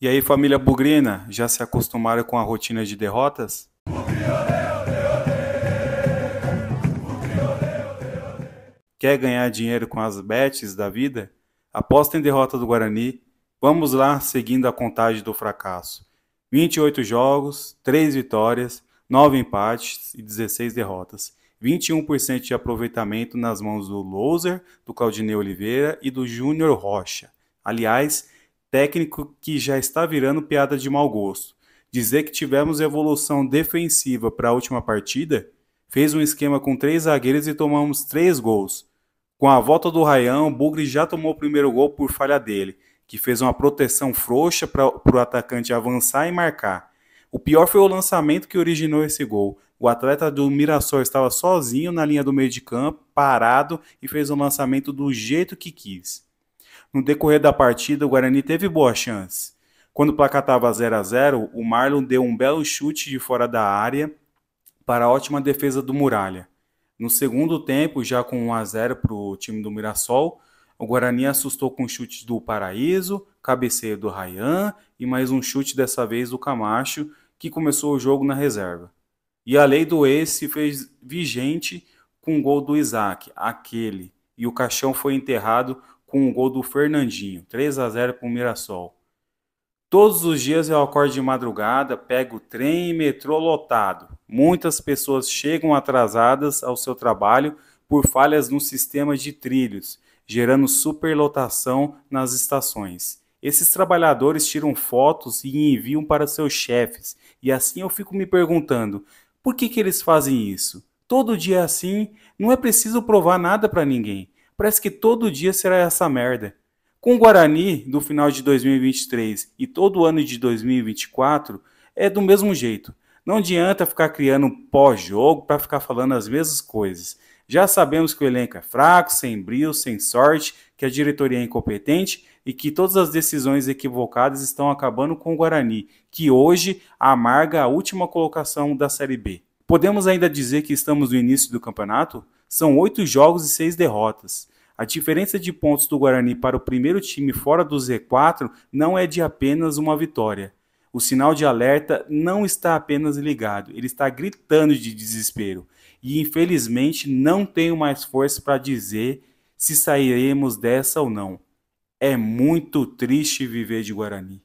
E aí, família bugrina, já se acostumaram com a rotina de derrotas? Quer ganhar dinheiro com as bets da vida? Aposta em derrota do Guarani. Vamos lá, seguindo a contagem do fracasso. 28 jogos, 3 vitórias, 9 empates e 16 derrotas. 21% de aproveitamento nas mãos do loser, do Claudinei Oliveira e do Júnior Rocha. Aliás, técnico que já está virando piada de mau gosto. Dizer que tivemos evolução defensiva para a última partida? Fez um esquema com 3 zagueiros e tomamos 3 gols. Com a volta do Ryan, o Bugre já tomou o primeiro gol por falha dele, que fez uma proteção frouxa para o atacante avançar e marcar. O pior foi o lançamento que originou esse gol. O atleta do Mirassol estava sozinho na linha do meio de campo, parado, e fez o lançamento do jeito que quis. No decorrer da partida, o Guarani teve boa chance. Quando o placar estava 0 a 0, o Marlon deu um belo chute de fora da área para a ótima defesa do Muralha. No segundo tempo, já com 1 a 0 para o time do Mirassol, o Guarani assustou com chutes do Paraíso, cabeceio do Ryan e mais um chute dessa vez do Camacho, que começou o jogo na reserva. E a lei do ex se fez vigente com o gol do Isaac, aquele, e o caixão foi enterrado com o gol do Fernandinho, 3 a 0 para o Mirassol. Todos os dias eu acordo de madrugada, pego trem e metrô lotado. Muitas pessoas chegam atrasadas ao seu trabalho por falhas no sistema de trilhos, gerando superlotação nas estações. Esses trabalhadores tiram fotos e enviam para seus chefes, e assim eu fico me perguntando, por que eles fazem isso? Todo dia é assim, não é preciso provar nada para ninguém. Parece que todo dia será essa merda. Com o Guarani, do final de 2023 e todo o ano de 2024, é do mesmo jeito. Não adianta ficar criando pós-jogo para ficar falando as mesmas coisas. Já sabemos que o elenco é fraco, sem brio, sem sorte, que a diretoria é incompetente e que todas as decisões equivocadas estão acabando com o Guarani, que hoje amarga a última colocação da Série B. Podemos ainda dizer que estamos no início do campeonato? São 8 jogos e 6 derrotas. A diferença de pontos do Guarani para o primeiro time fora do Z4 não é de apenas uma vitória. O sinal de alerta não está apenas ligado, ele está gritando de desespero. E infelizmente não tenho mais força para dizer se sairemos dessa ou não. É muito triste viver de Guarani.